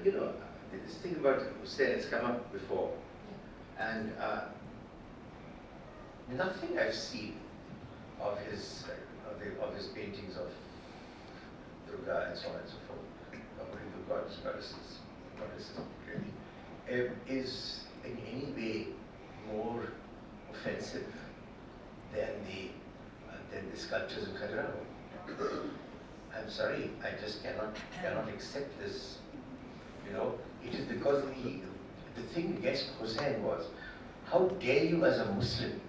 you know, this thing about Hussein has come up before, and nothing I've seen of his paintings of Durga and so on and so forth, of Hindu goddesses, really, is in any way more offensive than the sculptures of Khajuraho. I'm sorry, I just cannot accept this. You know, it is because the thing against Hussein was, how dare you as a Muslim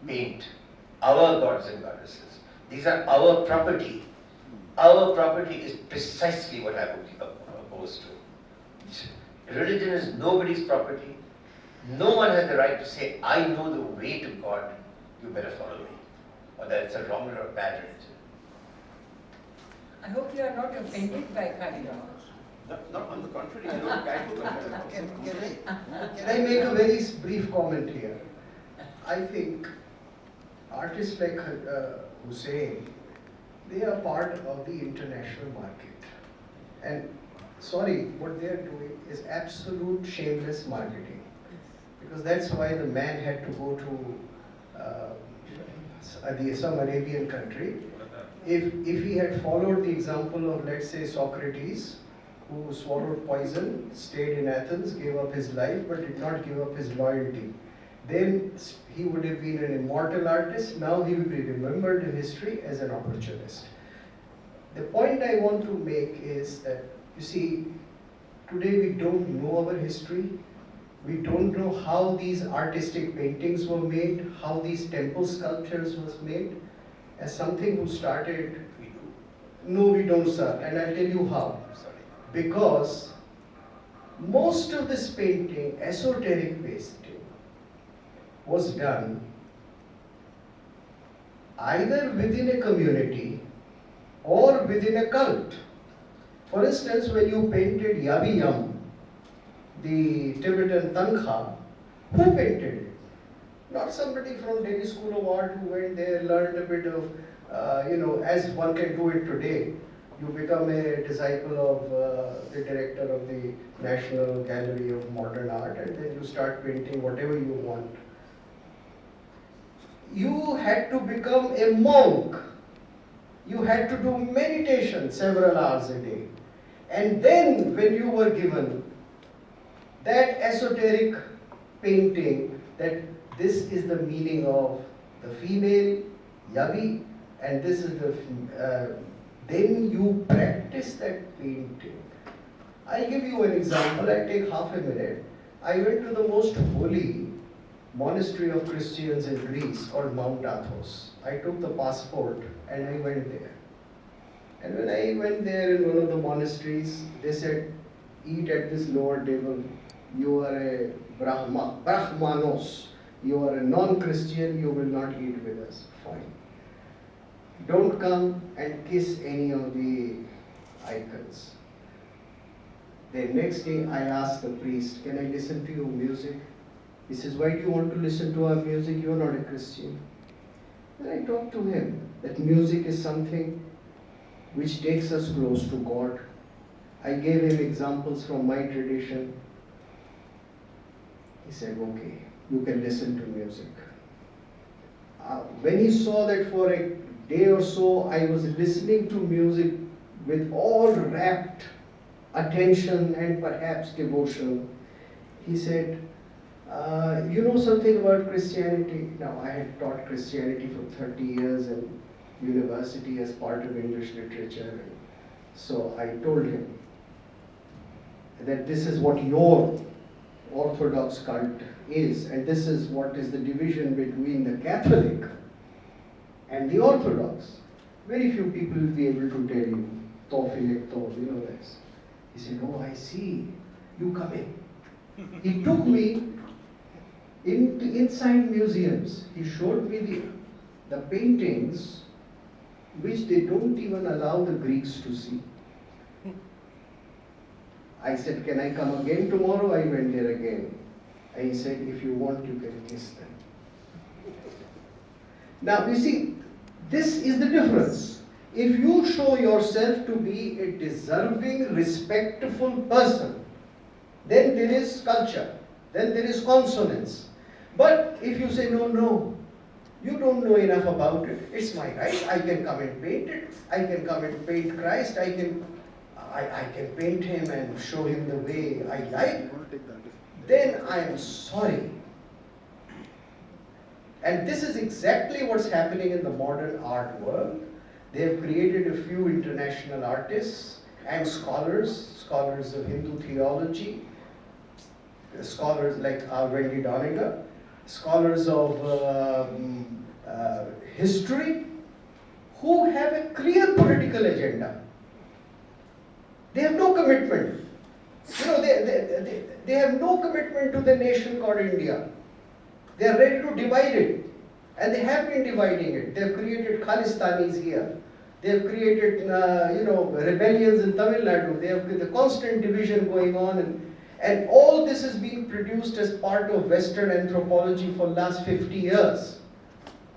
paint our gods and goddesses? These are our property. Our property is precisely what I would be opposed to. Religion is nobody's property. No one has the right to say, I know the way to God, you better follow me. Or that's a wrong or a bad religion. I hope you are not offended by Khajuraho. Not on the contrary, you know, Can I make a very brief comment here? I think artists like Hussein, they are part of the international market. And sorry, what they are doing is absolute shameless marketing. Because that's why the man had to go to some Arabian country. If he had followed the example of, let's say, Socrates, who swallowed poison, stayed in Athens, gave up his life, but did not give up his loyalty, then he would have been an immortal artist. Now he will be remembered in history as an opportunist. The point I want to make is that, you see, today we don't know our history. We don't know how these artistic paintings were made, how these temple sculptures was made. As something who started, we do. No, we don't, sir, and I'll tell you how. Because most of this painting, esoteric painting, was done either within a community or within a cult. For instance, when you painted Yabi Yam, the Tibetan Tangha, who painted it? Not somebody from Delhi School of Art who went there, learned a bit of, as one can do it today. You become a disciple of the director of the National Gallery of Modern Art, and then you start painting whatever you want. You had to become a monk. You had to do meditation several hours a day. And then when you were given that esoteric painting, that this is the meaning of the female, Yabi, and this is the, then you practice that painting. I'll give you an example, I'll take half a minute. I went to the most holy monastery of Christians in Greece called Mount Athos. I took the passport and I went there. And when I went there in one of the monasteries, they said, eat at this lower table. You are a Brahmanos. You are a non-Christian, you will not eat with us. Fine. Don't come and kiss any of the icons. The next day I asked the priest, can I listen to your music? He says, why do you want to listen to our music? You are not a Christian. Then I talked to him that music is something which takes us close to God. I gave him examples from my tradition. He said, okay, you can listen to music. When he saw that for a day or so I was listening to music with all rapt attention and perhaps devotion, he said, you know something about Christianity? Now, I had taught Christianity for 30 years in university as part of English literature. So I told him that this is what your Orthodox cult is, and this is what is the division between the Catholic and the Orthodox. Very few people will be able to tell you, you know this. He said, oh, I see, you come in. He took me inside museums. He showed me the paintings which they don't even allow the Greeks to see. I said, can I come again tomorrow? I went there again. And he said, if you want, you can kiss them. Now, you see, this is the difference. If you show yourself to be a deserving, respectful person, then there is culture, then there is consonance. But if you say, no, no, you don't know enough about it, it's my right, I can come and paint it, I can come and paint Christ, I can paint him and show him the way I like, then I am sorry. And this is exactly what's happening in the modern art world. They have created a few international artists and scholars of Hindu theology, scholars like Wendy Doniger, scholars of history, who have a clear political agenda. They have no commitment. You know, they have no commitment to the nation called India. They are ready to divide it. And they have been dividing it. They have created Khalistanis here. They have created, rebellions in Tamil Nadu. They have the constant division going on. And all this is being produced as part of Western anthropology for the last 50 years.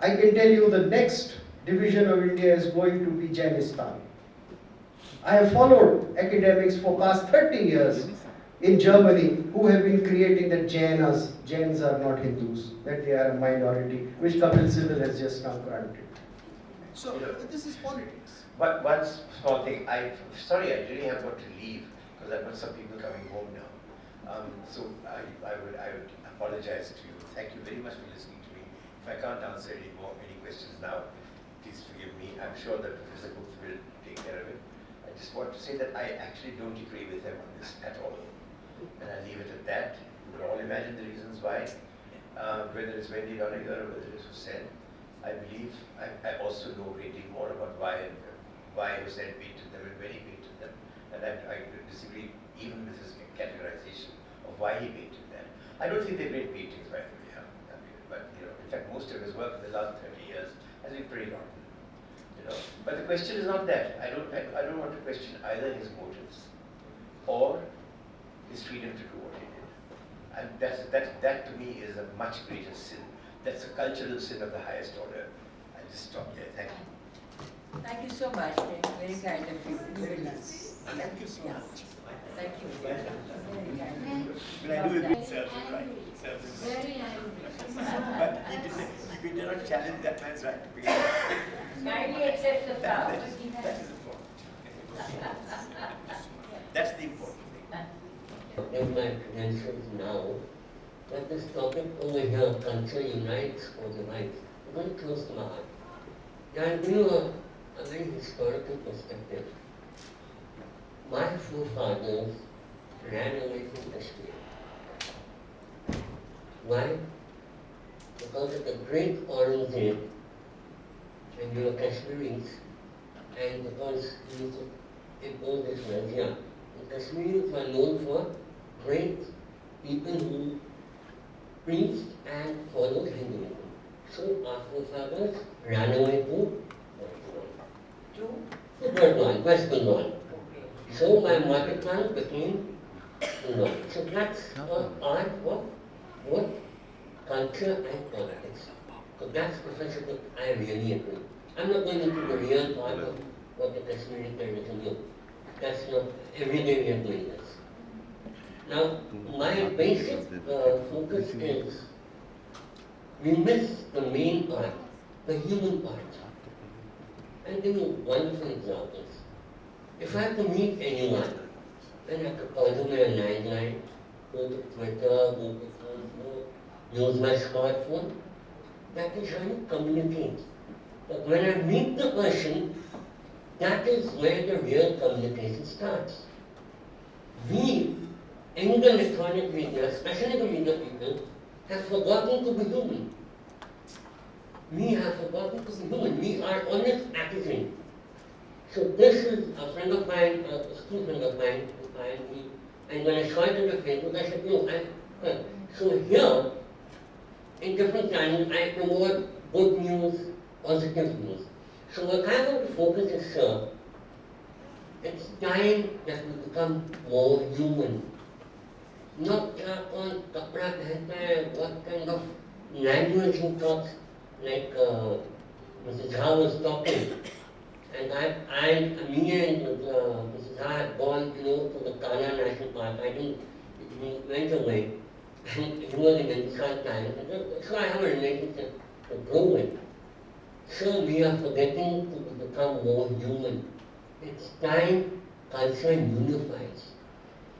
I can tell you the next division of India is going to be Jainistan. I have followed academics for past 30 years in Germany who have been creating that Jains are not Hindus, that they are a minority, which Kapil Sibal has just now granted. So this is politics. But one small thing, sorry, I really have got to leave because I've got some people coming home now. So I would apologize to you. Thank you very much for listening to me. If I can't answer any questions now, please forgive me. I'm sure that Professor Gupta will take care of it. I just want to say that I actually don't agree with him on this at all. And I'll leave it at that. You can all imagine the reasons why, whether it's Wendy Doniger or whether it's Hussain. I believe, I also know greatly more about why Hussain painted them and when he painted them. And I disagree even with his categorization of why he painted them. I don't think they're great paintings, by the way. But in fact, most of his work in the last 30 years has been pretty rotten. But the question is not that. I don't want to question either his motives or his freedom to do what he did. And that to me is a much greater sin. That's a cultural sin of the highest order. I'll just stop there. Thank you. Thank you so much. Very kind of you. Thank you so much. Thank you. Very kind. But I do agree with Sir, right? Very angry. But we did not challenge that man's right to be. Kindly accept the flower. That is important. That's the important thing. In my credentials now, that this topic over here, culture unites or divides, is very close to my heart. I'll give you a very historical perspective. My forefathers ran away from Kashmir. Why? Because of the great Aurangzeb, and they were Kashmiris, and because he used to impose this razia. The Kashmiris were known for great people who preached and followed Hinduism. So our forefathers ran away to Burdwan, West Bengal. So my mother tongue became Bengal. So that's art of both culture and politics. So that's Professor I really agree. I'm not going into the real part of what the Kashmiri tradition is. That's not every day we are doing this. Now, my basic focus is we miss the main art, the human art. I'll give you wonderful examples. If I have to meet anyone, then I have to call them in a landline, go to Twitter, go to Facebook, use my smartphone. That is how you communicate. But when I meet the person, that is where the real communication starts. We, in the electronic media, especially the media people, have forgotten to be human. We have forgotten to be human. We are honest packaging. So this is a friend of mine, a school friend of mine, who hired me, and when I saw it on the Facebook, I said, no, so here, in different channels, I promote good news, positive news. So what I want to focus is, sir, it's time that we become more human. Not on kapra pehanta hai, what kind of language he talks, like Mr. Jha was talking. Me and Mrs. Ha had gone, to the Kana National Park. I think he went away, and he was in the sunshine. So I have a relationship to grow with. So we are forgetting to become more human. It's time culture unifies.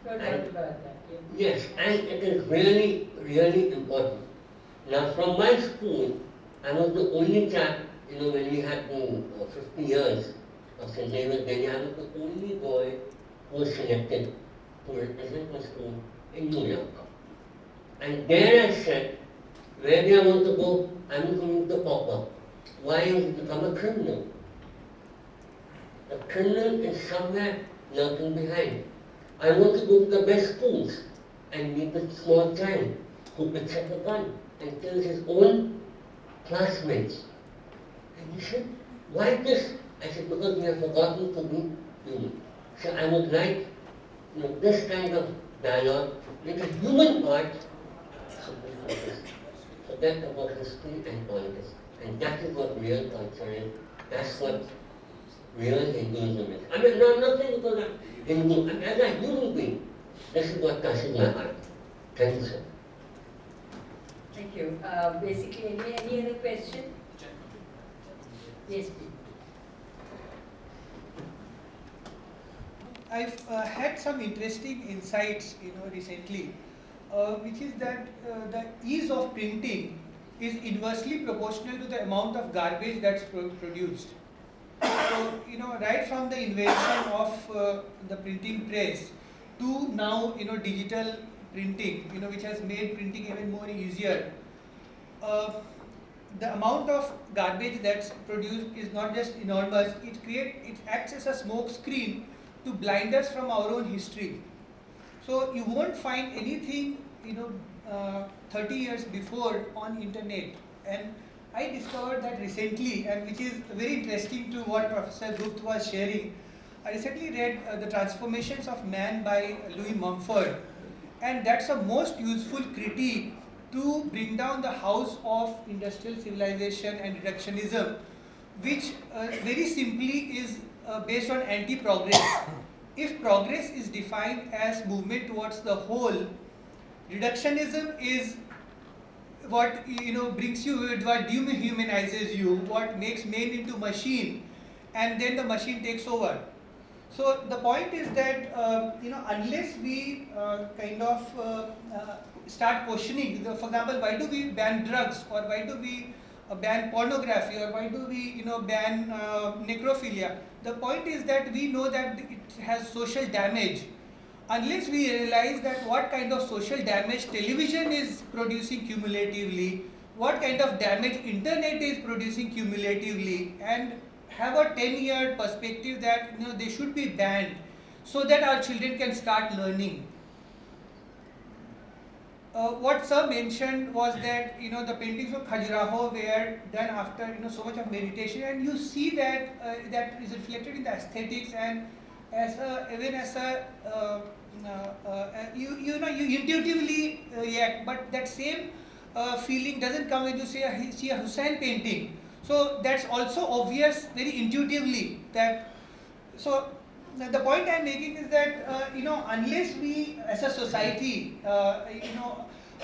No doubt about that. Yes, and it is really, really important. Now, from my school, I was the only chap, when we had 50 years of St. David's Day, I was the only boy who was selected to represent my school in New York. And there I said, where do I want to go? I'm going to Papa. Why have you become a criminal? The criminal is somewhere lurking behind. I want to go to the best schools and meet a small child who picks up a gun and kills his own classmates. And he said, why this? I said, because we have forgotten to be human. So I would like this kind of dialogue, make a human part, something like this. Forget about history and politics. And that is what real culture is. That's what real Hinduism is. I mean, no, I'm not saying because I'm Hindu. I mean, as a human being, this is what touches my heart. Thank you, sir. Thank you. Basically, any other question? Yes, please. I've had some interesting insights, recently, which is that the ease of printing is inversely proportional to the amount of garbage that's produced. So, right from the invention of the printing press to now, digital printing, which has made printing even more easier. The amount of garbage that's produced is not just enormous, it acts as a smoke screen to blind us from our own history. So you won't find anything, 30 years before on internet. And I discovered that recently, and which is very interesting to what Professor Gupt was sharing. I recently read The Transformations of Man by Louis Mumford, and that's a most useful critique to bring down the house of industrial civilization and reductionism, which very simply is based on anti-progress. If progress is defined as movement towards the whole, reductionism is what brings you, what dehumanizes you, what makes man into machine, and then the machine takes over. So the point is that unless we start questioning, for example, why do we ban drugs, or why do we ban pornography, or why do we ban necrophilia? The point is that we know that it has social damage. Unless we realize that what kind of social damage television is producing cumulatively, what kind of damage internet is producing cumulatively, and have a 10-year perspective that they should be banned so that our children can start learning. What Sir mentioned was that the paintings of Khajuraho were done after so much of meditation, and you see that that is reflected in the aesthetics, and you intuitively react, but that same feeling doesn't come when you see a Hussain painting. So that's also obvious very intuitively that. So the point I'm making is that unless we as a society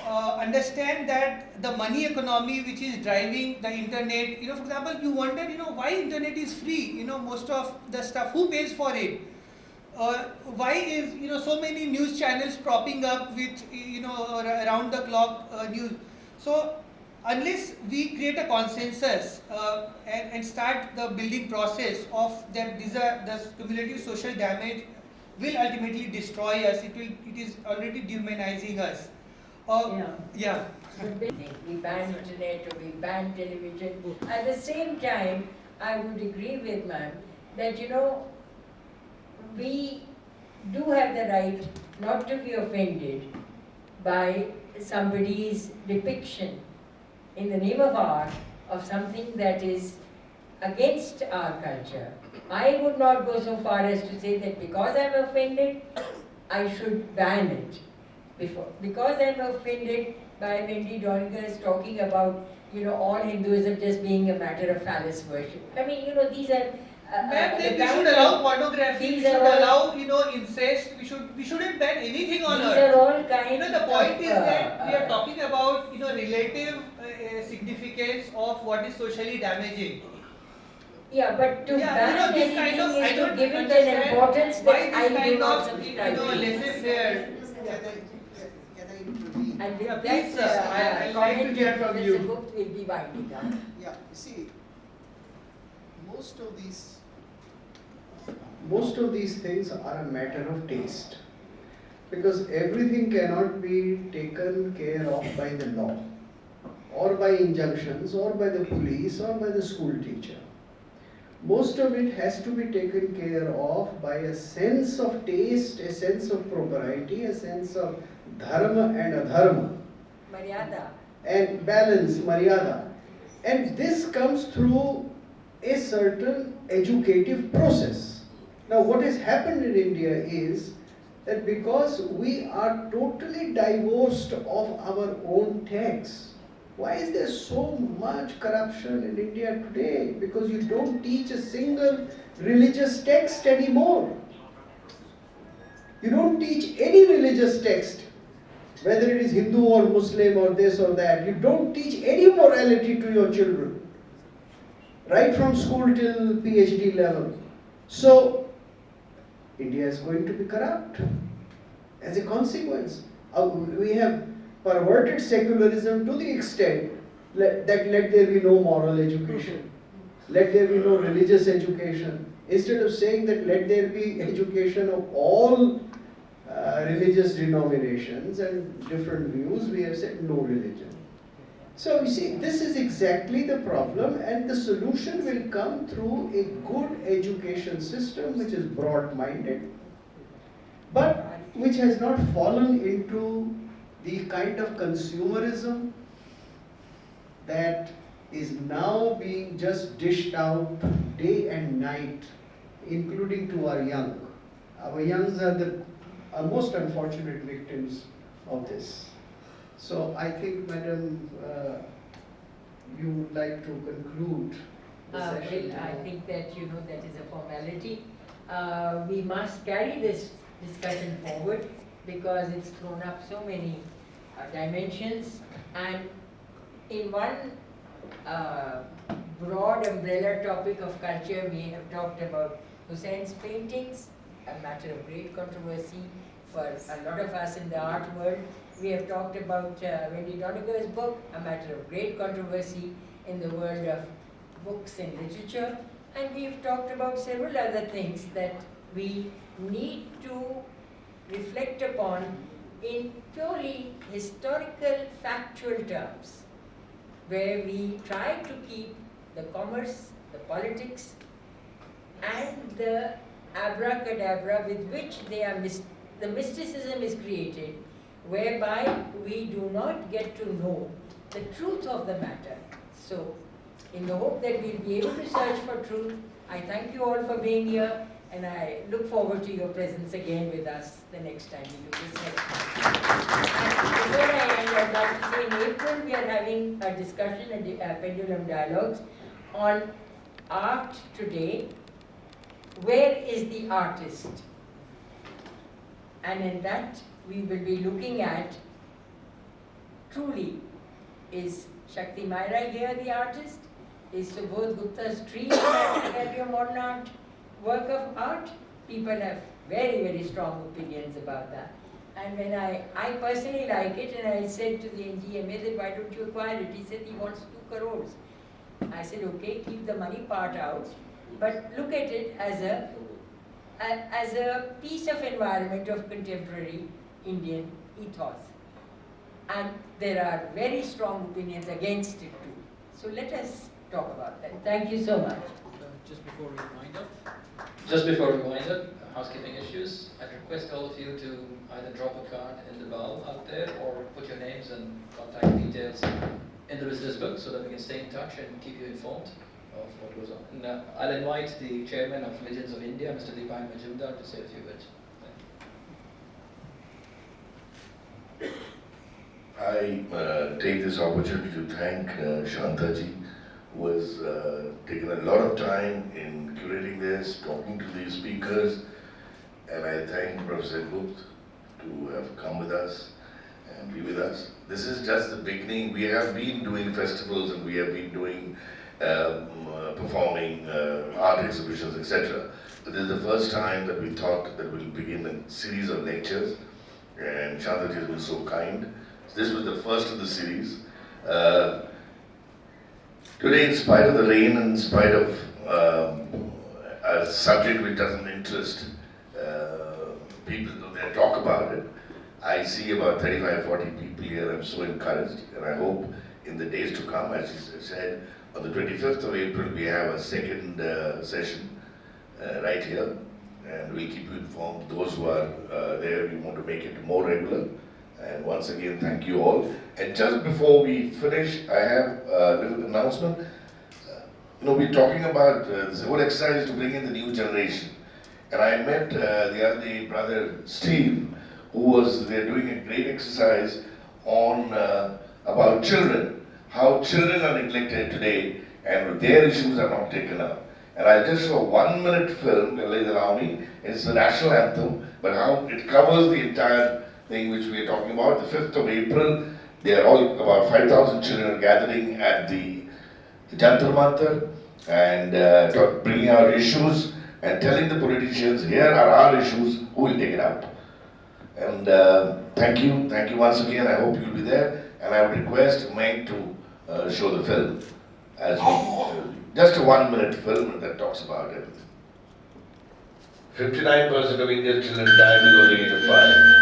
understand that the money economy which is driving the internet, for example, you wonder why internet is free, most of the stuff, who pays for it? Why is so many news channels propping up with around the clock news? So unless we create a consensus and start the building process of that, the cumulative social damage will ultimately destroy us. It is already dehumanizing us. Yeah. We ban internet or we ban television. At the same time, I would agree with ma'am that we do have the right not to be offended by somebody's depiction in the name of art of something that is against our culture. I would not go so far as to say that because I'm offended, I should ban it. Because I'm offended by Wendy Doniger's talking about all Hinduism just being a matter of phallus worship. I mean, these are, Ma'am, the then we kind should of- allow pornography, we these should are all- allow, incest, we shouldn't ban anything on These earth. are all kinds The point of, is that we are talking about, relative significance of what is socially damaging. yeah, but to Yeah, ban this kind anything of, I is to don't give it an understand importance why that I this do kind not of, subscribe to. laissez-faire. Can I intervene? And with Yeah, that please, sir, I'd like to comment, hear from Professor you. Gupta will be winding up. Yeah, you see, most of these things are a matter of taste. Because everything cannot be taken care of by the law, or by injunctions, or by the police, or by the school teacher. Most of it has to be taken care of by a sense of taste, a sense of propriety, a sense of dharma and adharma, Maryada. and balance, maryada. And this comes through a certain educative process. Now, what has happened in India is that because we are totally divorced of our own texts, why is there so much corruption in India today? Because you don't teach a single religious text anymore. You don't teach any religious text, whether it is Hindu or Muslim or this or that. You don't teach any morality to your children, right from school till PhD level. So, India is going to be corrupt as a consequence. We have perverted secularism to the extent that let there be no moral education, let there be no religious education. Instead of saying that let there be education of all religious denominations and different views, we have said no religion. So you see, this is exactly the problem, and the solution will come through a good education system which is broad-minded, but which has not fallen into the kind of consumerism that is now being just dished out day and night, including to our young. Our youngs are the most unfortunate victims of this. So I think, Madam, you would like to conclude the session. Well, I think that that is a formality. We must carry this discussion forward because it's thrown up so many dimensions, and in one broad umbrella topic of culture, we have talked about Hussein's paintings, a matter of great controversy for a lot of us in the art world. We have talked about Wendy Doniger's book, a matter of great controversy in the world of books and literature, and we've talked about several other things that we need to reflect upon in purely historical, factual terms, where we try to keep the commerce, the politics, and the abracadabra with which they are the mysticism is created, whereby we do not get to know the truth of the matter. So, in the hope that we'll be able to search for truth, I thank you all for being here, and I look forward to your presence again with us the next time we do this next time. And before I end, I'd like to say in April we are having a discussion at Pendulum Dialogues on art today. Where is the artist? And in that we will be looking at, truly, is Shakti Myra here the artist? Is Subodh Gupta's tree in the Gallery of Modern Art work of art? People have very, very strong opinions about that. And when I personally like it, and I said to the NGMA that why don't you acquire it? He said he wants 2 crores. I said, okay, keep the money part out, but look at it as a piece of environment of contemporary Indian ethos. And there are very strong opinions against it too. So let us talk about that. Thank you so much. Just before we wind up, housekeeping issues, I'd request all of you to either drop a card in the bowl out there or put your names and contact details in the visitors book so that we can stay in touch and keep you informed of what goes on. And I'll invite the chairman of Legends of India, Mr. Deepak Majumdar, to say a few words. I take this opportunity to thank Shantaji, who has taken a lot of time in curating inaugurating this, talking to these speakers, and I thank Professor Gupta to have come with us and be with us. This is just the beginning. We have been doing festivals and we have been doing performing art exhibitions, etc. But this is the first time that we thought that we'll begin a series of lectures, and Chandraji has been so kind. This was the first of the series. Today, in spite of the rain and in spite of a subject which doesn't interest people, though they talk about it, I see about 35, 40 people here. I'm so encouraged, and I hope in the days to come, as you said, on the 25th of April, we have a second session right here, and we'll keep you informed. Those who are there, we want to make it more regular. And once again, thank you all. And just before we finish, I have a little announcement. We're talking about this whole exercise to bring in the new generation. And I met the other day brother Steve, who was there doing a great exercise on about children, how children are neglected today and their issues are not taken up. And I just saw a 1-minute film, please allow me. It's the national anthem, but how it covers the entire thing which we are talking about. The 5th of April, they are all, about 5,000 children are gathering at the Jantar Mantar and bringing out issues and telling the politicians, here are our issues, who will take it up. And thank you once again. I hope you'll be there. And I would request Mike to show the film. As just a 1-minute film that talks about everything. 59% of India's children die below the age of 5.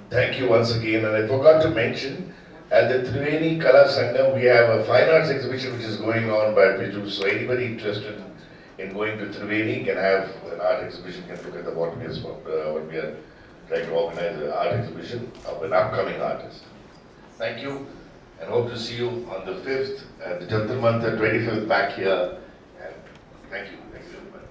Thank you once again, and I forgot to mention, at the Triveni Kala Sangam, we have a fine arts exhibition which is going on by Piju. So anybody interested in going to Triveni can have an art exhibition, can look at what we are trying to organize, an art exhibition of an upcoming artist. Thank you, and hope to see you on the 5th at the Jantar Mantar, 25th back here. And thank you very much.